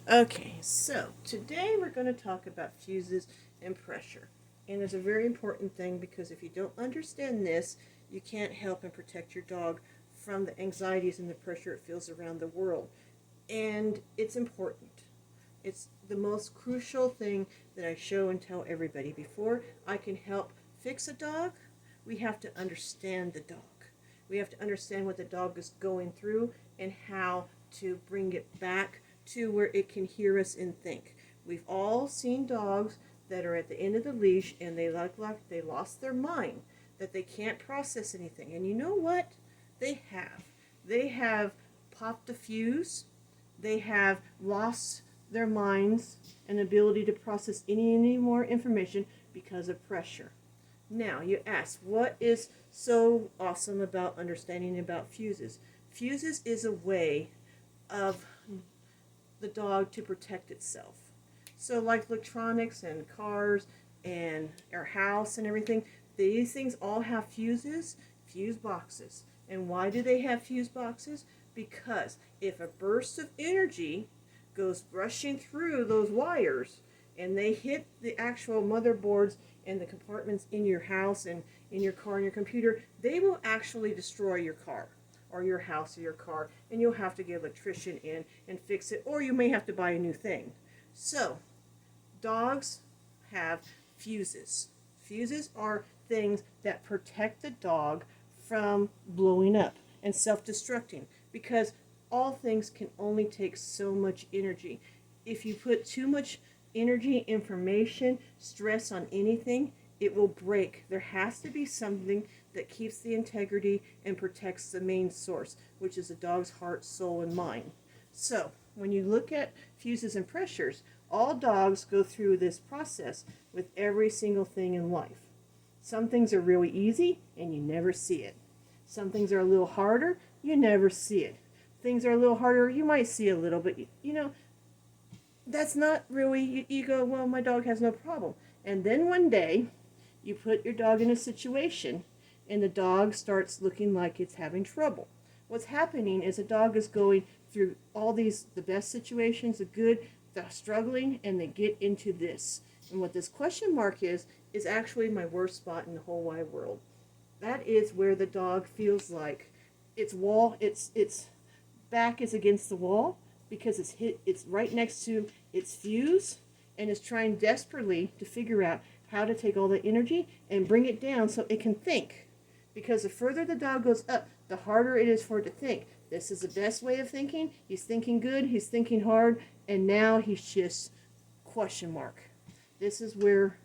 Okay, so today we're going to talk about fuses and pressure. And it's a very important thing because if you don't understand this, you can't help and protect your dog from the anxieties and the pressure it feels around the world. And it's important. It's the most crucial thing that I show and tell everybody. Before I can help fix a dog, we have to understand the dog. We have to understand what the dog is going through and how to bring it back to where it can hear us and think. We've all seen dogs that are at the end of the leash and they look like they lost their mind, that they can't process anything. And you know what? They have. They have popped a fuse. They have lost their minds and ability to process any more information because of pressure. Now, you ask, what is so awesome about understanding about fuses? Fuses is a way of the dog to protect itself. So, like electronics and cars and our house and everything, these things all have fuses, fuse boxes. And why do they have fuse boxes? Because if a burst of energy goes rushing through those wires and they hit the actual motherboards and the compartments in your house and in your car and your computer, they will actually destroy your car or your house or your car, and you'll have to get an electrician in and fix it, or you may have to buy a new thing. So, dogs have fuses. Fuses are things that protect the dog from blowing up and self-destructing because all things can only take so much energy. If you put too much energy, information, stress on anything, it will break. There has to be something that keeps the integrity and protects the main source, which is the dog's heart, soul, and mind. So, when you look at fuses and pressures, all dogs go through this process with every single thing in life. Some things are really easy and you never see it. Some things are a little harder, you never see it. Things are a little harder, you might see a little, but that's not really, you go, well, my dog has no problem. And then one day, you put your dog in a situation and the dog starts looking like it's having trouble. What's happening is a dog is going through all these, the best situations, the good, the struggling, and they get into this. And what this question mark is actually my worst spot in the whole wide world. That is where the dog feels like its back is against the wall because it's right next to its fuse and is trying desperately to figure out how to take all the energy and bring it down so it can think. Because the further the dog goes up, the harder it is for it to think. This is the best way of thinking. He's thinking good, he's thinking hard, and now he's just question mark. This is where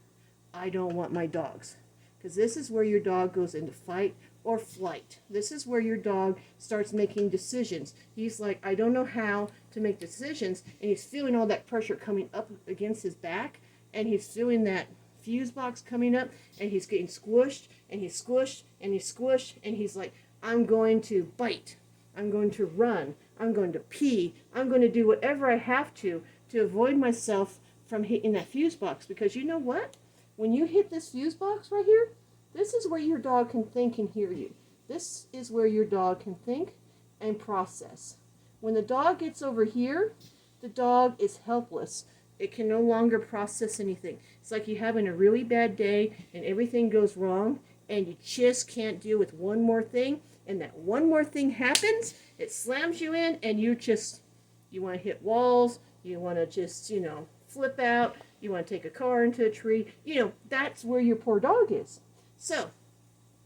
I don't want my dogs. Because this is where your dog goes into fight or flight. This is where your dog starts making decisions. He's like, I don't know how to make decisions, and he's feeling all that pressure coming up against his back, and he's feeling that fuse box coming up, and he's getting squished, and he's squished, and he's squished, and he's like, I'm going to bite. I'm going to run. I'm going to pee. I'm going to do whatever I have to avoid myself from hitting that fuse box. Because you know what? When you hit this fuse box right here, this is where your dog can think and hear you. This is where your dog can think and process. When the dog gets over here, the dog is helpless. It can no longer process anything. It's like you're having a really bad day and everything goes wrong and you just can't deal with one more thing. And that one more thing happens, it slams you in and you want to hit walls. You want to just, flip out. You want to take a car into a tree. That's where your poor dog is. So,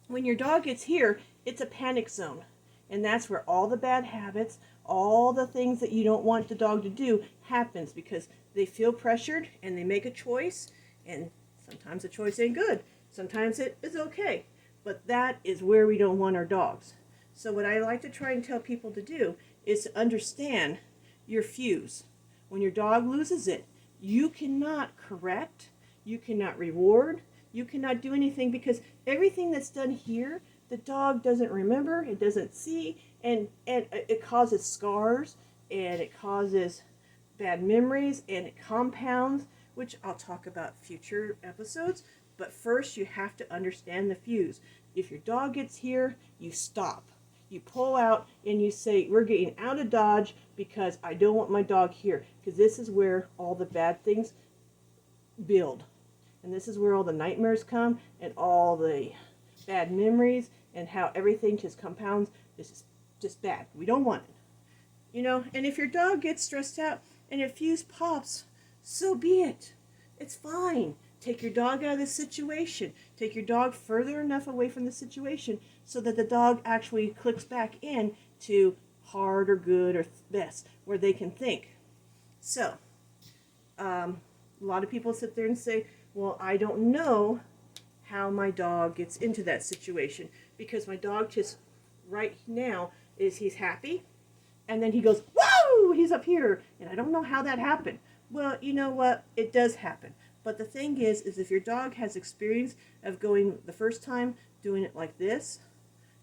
when your dog gets here, it's a panic zone. And that's where all the bad habits, all the things that you don't want the dog to do happens because they feel pressured and they make a choice. And sometimes the choice ain't good. Sometimes it is okay. But that is where we don't want our dogs. So what I like to try and tell people to do is to understand your fuse. When your dog loses it, you cannot correct, you cannot reward, you cannot do anything because everything that's done here, the dog doesn't remember, it doesn't see, and it causes scars, and it causes bad memories, and it compounds, which I'll talk about future episodes. But first, you have to understand the fuse. If your dog gets here, you stop. You pull out and you say, we're getting out of Dodge because I don't want my dog here. Because this is where all the bad things build. And this is where all the nightmares come and all the bad memories and how everything just compounds. This is just bad. We don't want it. You know, and if your dog gets stressed out and a fuse pops, so be it. It's fine. Take your dog out of this situation. Take your dog further enough away from the situation so that the dog actually clicks back in to hard or good or best, where they can think. So, a lot of people sit there and say, well, I don't know how my dog gets into that situation because my dog just right now is he's happy and then he goes, whoa, he's up here and I don't know how that happened. Well, you know what? It does happen. But the thing is if your dog has experience of going the first time, doing it like this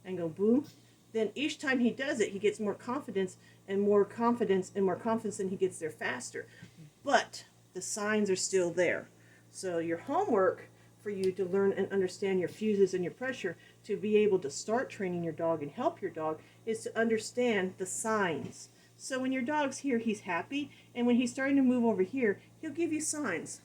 and go boom, then each time he does it, he gets more confidence and more confidence and more confidence and he gets there faster. But the signs are still there. So your homework for you to learn and understand your fuses and your pressure to be able to start training your dog and help your dog is to understand the signs. So when your dog's here, he's happy, and when he's starting to move over here, he'll give you signs.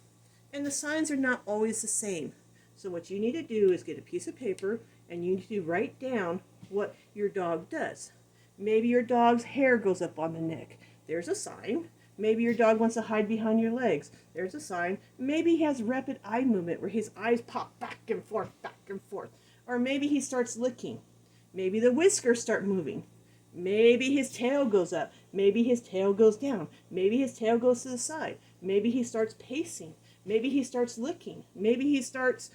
And the signs are not always the same. So what you need to do is get a piece of paper and you need to write down what your dog does. Maybe your dog's hair goes up on the neck. There's a sign. Maybe your dog wants to hide behind your legs. There's a sign. Maybe he has rapid eye movement where his eyes pop back and forth, back and forth. Or maybe he starts licking. Maybe the whiskers start moving. Maybe his tail goes up. Maybe his tail goes down. Maybe his tail goes to the side. Maybe he starts pacing. Maybe he starts licking. Maybe he starts,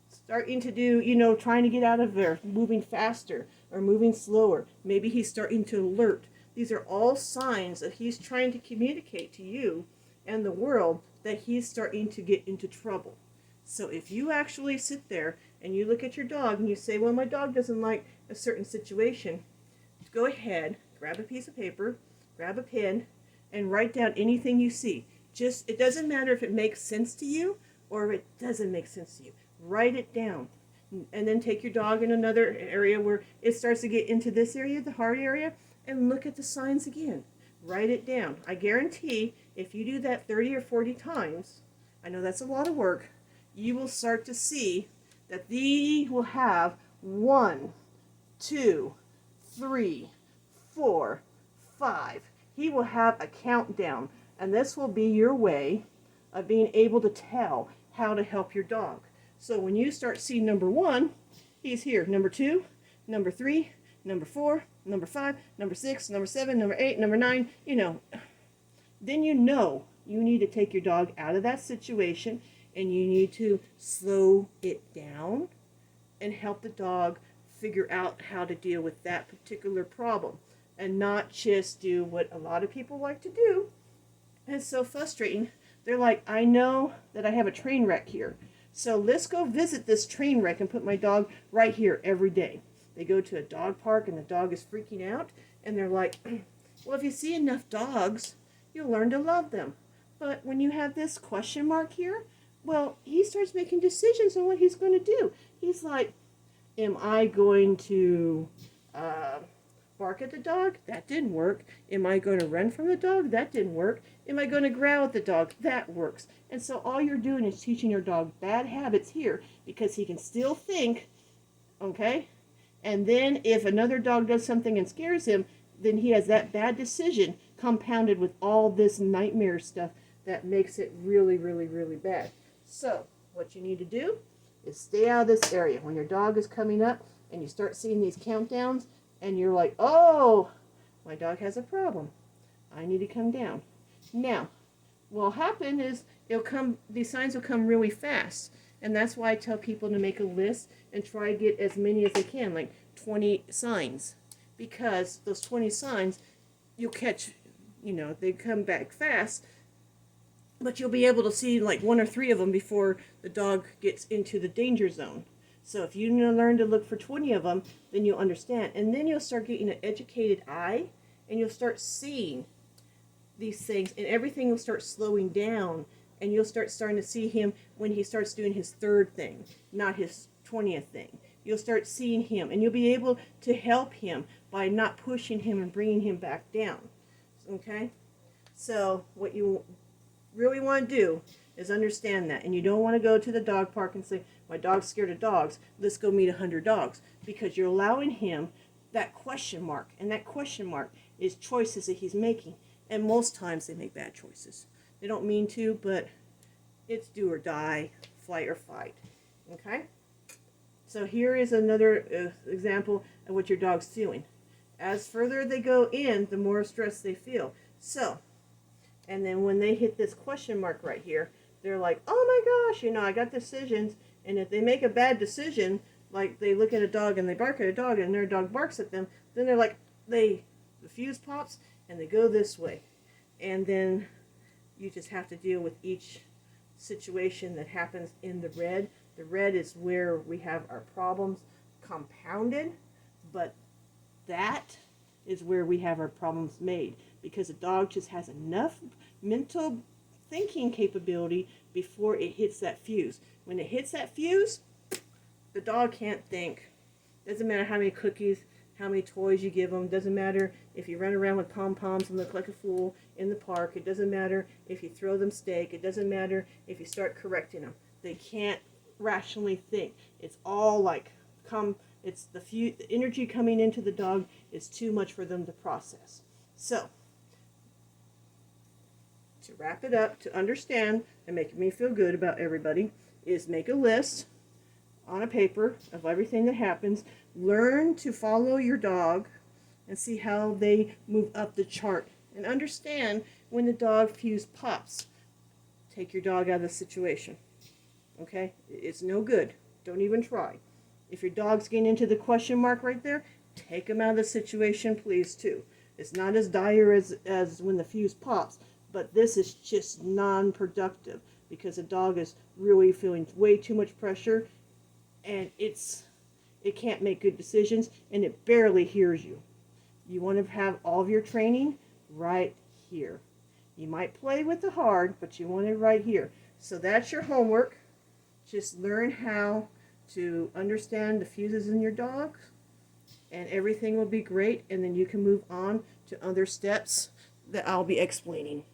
starting to do, trying to get out of there, moving faster or moving slower. Maybe he's starting to alert. These are all signs that he's trying to communicate to you and the world that he's starting to get into trouble. So if you actually sit there and you look at your dog and you say, well, my dog doesn't like a certain situation, go ahead, grab a piece of paper, grab a pen, and write down anything you see. It doesn't matter if it makes sense to you or if it doesn't make sense to you. Write it down. And then take your dog in another area where it starts to get into this area, the heart area, and look at the signs again. Write it down. I guarantee if you do that 30 or 40 times, I know that's a lot of work, you will start to see that these will have 1, 2, 3, 4, 5. He will have a countdown, and this will be your way of being able to tell how to help your dog. So when you start seeing number 1, he's here. Number 2, number 3, number 4, number 5, number 6, number 7, number 8, number 9, then you need to take your dog out of that situation and you need to slow it down and help the dog figure out how to deal with that particular problem and not just do what a lot of people like to do. And it's so frustrating. They're like, I know that I have a train wreck here, so let's go visit this train wreck and put my dog right here every day. They go to a dog park and the dog is freaking out and they're like, well, if you see enough dogs, you'll learn to love them. But when you have this question mark here, well, he starts making decisions on what he's going to do. He's like, am I going to bark at the dog? That didn't work. Am I going to run from the dog? That didn't work. Am I going to growl at the dog? That works. And so all you're doing is teaching your dog bad habits here because he can still think, okay? And then if another dog does something and scares him, then he has that bad decision compounded with all this nightmare stuff that makes it really, really, really bad. So what you need to do is stay out of this area. When your dog is coming up and you start seeing these countdowns and you're like, oh, my dog has a problem. I need to come down. Now, what will happen is these signs will come really fast. And that's why I tell people to make a list and try to get as many as they can, like 20 signs. Because those 20 signs, you'll catch, they come back fast, but you'll be able to see like 1 or 3 of them before the dog gets into the danger zone. So if you learn to look for 20 of them, then you'll understand. And then you'll start getting an educated eye, and you'll start seeing these things, and everything will start slowing down. And you'll starting to see him when he starts doing his 3rd thing, not his 20th thing. you'll start seeing him, and you'll be able to help him by not pushing him and bringing him back down. Okay? So what you really want to do is understand that. And you don't want to go to the dog park and say, my dog's scared of dogs, let's go meet 100 dogs. Because you're allowing him that question mark. And that question mark is choices that he's making. And most times they make bad choices. They don't mean to, but it's do or die, flight or fight. Okay? So here is another example of what your dog's doing. As further they go in, the more stress they feel. So, and then when they hit this question mark right here, they're like, oh my gosh, I got decisions. And if they make a bad decision, like they look at a dog and they bark at a dog and their dog barks at them, then they're like, the fuse pops and they go this way. And then you just have to deal with each situation that happens in the red. The red is where we have our problems compounded, but that is where we have our problems made, because a dog just has enough mental thinking capability before it hits that fuse. When it hits that fuse, the dog can't think. Doesn't matter how many cookies, how many toys you give them. Doesn't matter if you run around with pom-poms and look like a fool in the park. It doesn't matter if you throw them steak. It doesn't matter if you start correcting them. They can't rationally think. It's all like it's the energy coming into the dog is too much for them to process. So, to wrap it up, to understand and make me feel good about everybody, is make a list on a paper of everything that happens. Learn to follow your dog and see how they move up the chart. And understand when the dog fuse pops. Take your dog out of the situation. Okay? It's no good. Don't even try. If your dog's getting into the question mark right there, take him out of the situation, please, too. It's not as dire as when the fuse pops, but this is just non-productive because the dog is really feeling way too much pressure, and it can't make good decisions, and it barely hears you. You want to have all of your training right here. You might play with the hard, but you want it right here. So that's your homework. Just learn how to understand the fuses in your dog, and everything will be great, and then you can move on to other steps that I'll be explaining.